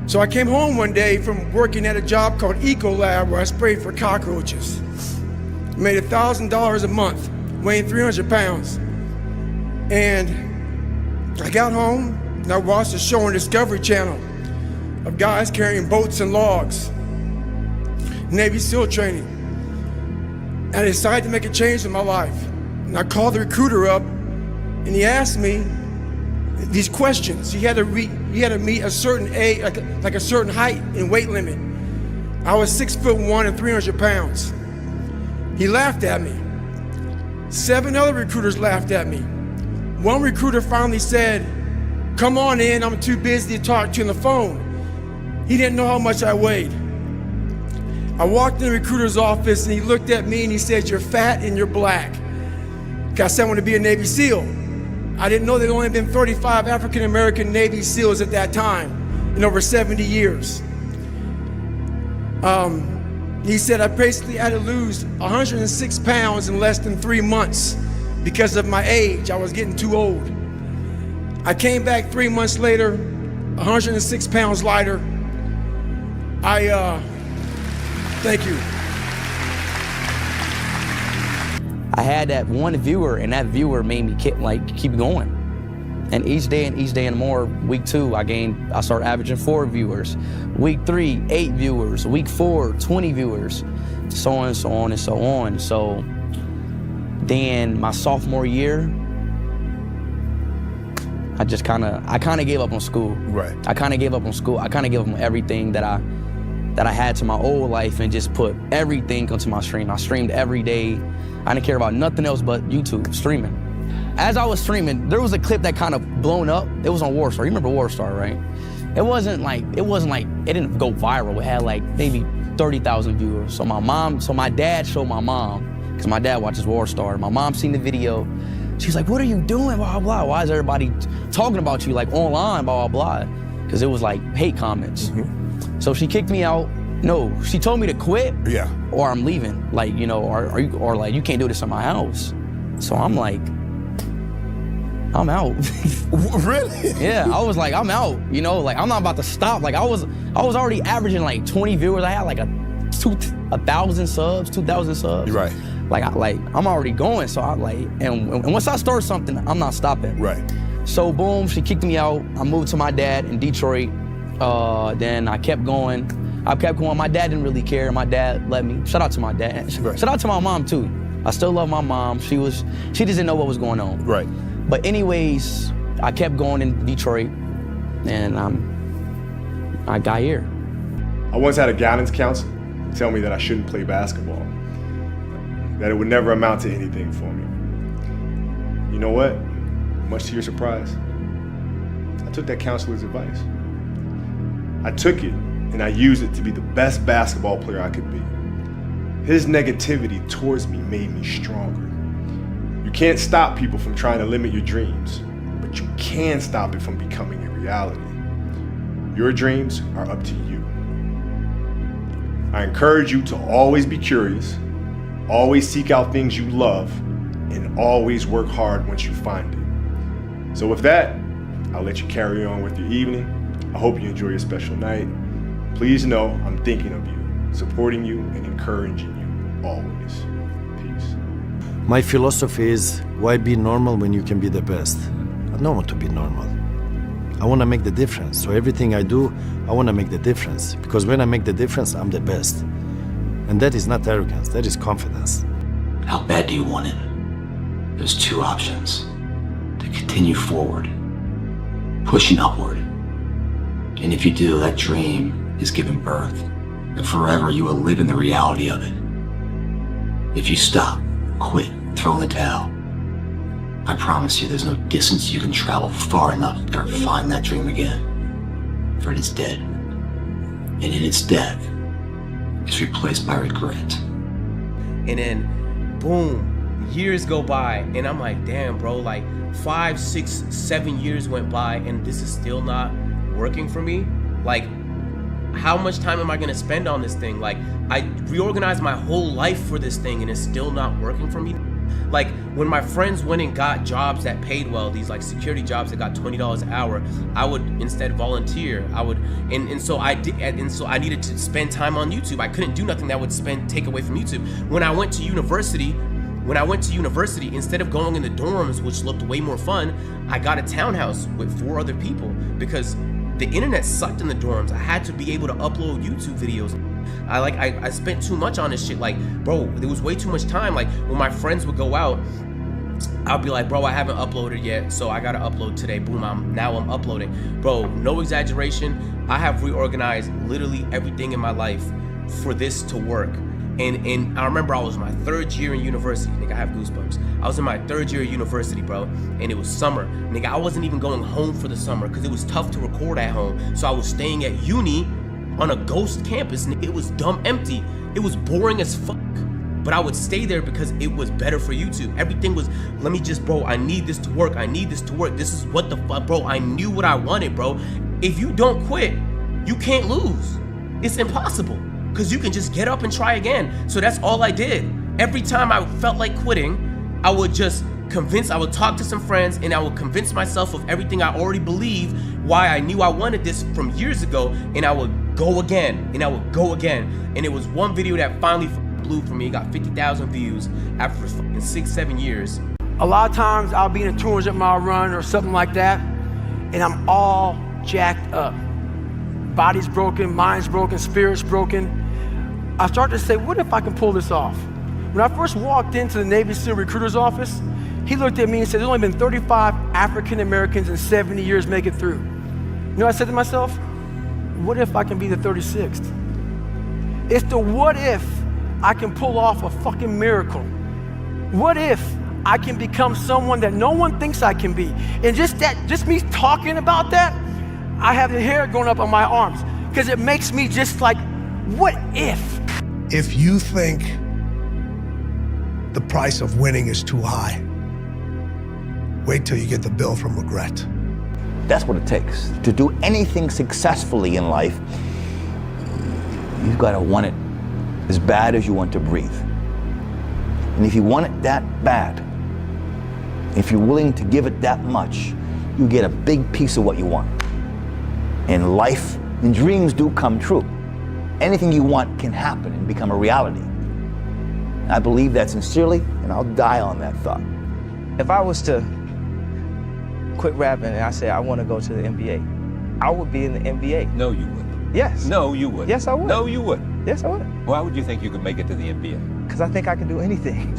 So I came home one day from working at a job called Ecolab where I sprayed for cockroaches. Made $1,000 a month, weighing 300 pounds. And I got home and I watched a show on Discovery Channel of guys carrying boats and logs, Navy SEAL training. And I decided to make a change in my life. And I called the recruiter up and he asked me these questions. He had to meet a certain age, like a certain height and weight limit. I was 6'1" and 300 pounds. He laughed at me. 7 other recruiters laughed at me. One recruiter finally said, "Come on in, I'm too busy to talk to you on the phone." He didn't know how much I weighed. I walked in the recruiter's office and he looked at me and he said, "You're fat and you're black." I said I want to be a Navy SEAL. I didn't know there had only been 35 African-American Navy SEALs at that time in over 70 years. He said I basically had to lose 106 pounds in less than 3 months because of my age. I was getting too old. I came back 3 months later, 106 pounds lighter. Thank you. I had that one viewer, and that viewer made me keep going. And each day and more, week 2, I started averaging 4 viewers. Week 3, 8 viewers. Week 4, 20 viewers. So on and so on and so on. So then my sophomore year, I kind of gave up on school. Right. I kind of gave up on school. I kind of gave up on everything that I had to my old life and just put everything onto my stream. I streamed every day. I didn't care about nothing else but YouTube, streaming. As I was streaming, there was a clip that kind of blown up. It was on Warstar. You remember Warstar, right? It didn't go viral. It had like maybe 30,000 viewers. So my dad showed my mom, because my dad watches Warstar. My mom seen the video. She's like, "What are you doing, blah, blah, blah? Why is everybody talking about you like online, blah, blah, blah?" Because it was like hate comments. Mm-hmm. So she kicked me out. No, she told me to quit. Yeah. Or I'm leaving. Like, you know, or like you can't do this in my house. So I'm like, I'm out. Really? Yeah, I was like, I'm out. You know, like I'm not about to stop. Like I was already averaging like 20 viewers. I had like 1,000 subs, 2,000 subs. Right. I'm already going. So and once I start something, I'm not stopping. Right. So boom, she kicked me out. I moved to my dad in Detroit. Then I kept going. My dad didn't really care. My dad let me. Shout out to my dad. Right. Shout out to my mom too. I still love my mom. She just didn't know what was going on. Right. But anyways, I kept going in Detroit, and I got here. I once had a guidance counselor tell me that I shouldn't play basketball, that it would never amount to anything for me. You know what? Much to your surprise, I took that counselor's advice. I took it and I used it to be the best basketball player I could be. His negativity towards me made me stronger. You can't stop people from trying to limit your dreams, but you can stop it from becoming a reality. Your dreams are up to you. I encourage you to always be curious, always seek out things you love, and always work hard once you find it. So with that, I'll let you carry on with your evening. I hope you enjoy your special night. Please know I'm thinking of you, supporting you, and encouraging you always. Peace. My philosophy is, why be normal when you can be the best? I don't want to be normal. I want to make the difference. So everything I do, I want to make the difference. Because when I make the difference, I'm the best. And that is not arrogance, that is confidence. How bad do you want it? There's 2 options. To continue forward, pushing upward. And if you do, that dream is given birth, and forever you will live in the reality of it. If you stop, quit, throw in the towel, I promise you there's no distance you can travel far enough to ever find that dream again. For it is dead. And in its death, it's replaced by regret. And then, boom, years go by, and I'm like, damn, bro, like 5, 6, 7 years went by, and this is still not working for me. Like, how much time am I gonna spend on this thing? Like, I reorganized my whole life for this thing, and it's still not working for me. Like when my friends went and got jobs that paid well, these like security jobs that got $20 an hour, I would instead volunteer. I would, and so I did, and so I needed to spend time on YouTube. I couldn't do nothing that would take away from YouTube. When I went to university, instead of going in the dorms, which looked way more fun, I got a townhouse with 4 other people because the internet sucked in the dorms. I had to be able to upload YouTube videos. I spent too much on this shit. Like, bro, there was way too much time. Like, when my friends would go out, I'll be like, bro, I haven't uploaded yet, so I gotta upload today. Boom, I'm uploading. Bro, no exaggeration, I have reorganized literally everything in my life for this to work. And I remember I was in my 3rd year in university. Nigga, I have goosebumps. I was in my 3rd year of university, bro, and it was summer. Nigga, I wasn't even going home for the summer because it was tough to record at home. So I was staying at uni on a ghost campus. It was dumb empty. It was boring as fuck. But I would stay there because it was better for YouTube. Everything was, let me just, bro, I need this to work. I need this to work. This is what the fuck, bro. I knew what I wanted, bro. If you don't quit, you can't lose. It's impossible because you can just get up and try again. So that's all I did. Every time I felt like quitting, I would talk to some friends and I would convince myself of everything I already believed, why I knew I wanted this from years ago, and I would go again, and I would go again. And it was one video that finally blew for me. It got 50,000 views after 6-7 years. A lot of times I'll be in a 200-mile run or something like that, and I'm all jacked up. Body's broken, mind's broken, spirit's broken. I start to say, what if I can pull this off? When I first walked into the Navy SEAL recruiter's office, he looked at me and said, there's only been 35 African Americans in 70 years make it through. You know what I said to myself? What if I can be the 36th? It's the what if I can pull off a fucking miracle. What if I can become someone that no one thinks I can be? And just me talking about that, I have the hair going up on my arms because it makes me just like, what if? If you think the price of winning is too high, wait till you get the bill from regret. That's what it takes. To do anything successfully in life, you've got to want it as bad as you want to breathe. And if you want it that bad, if you're willing to give it that much, you get a big piece of what you want. And life and dreams do come true. Anything you want can happen and become a reality. I believe that sincerely, and I'll die on that thought. If I was to quit rapping and I said I want to go to the NBA, I would be in the NBA. No, you wouldn't. Yes. No, you wouldn't. Yes, I would. No, you wouldn't. Yes, I would. Why would you think you could make it to the NBA? Because I think I can do anything.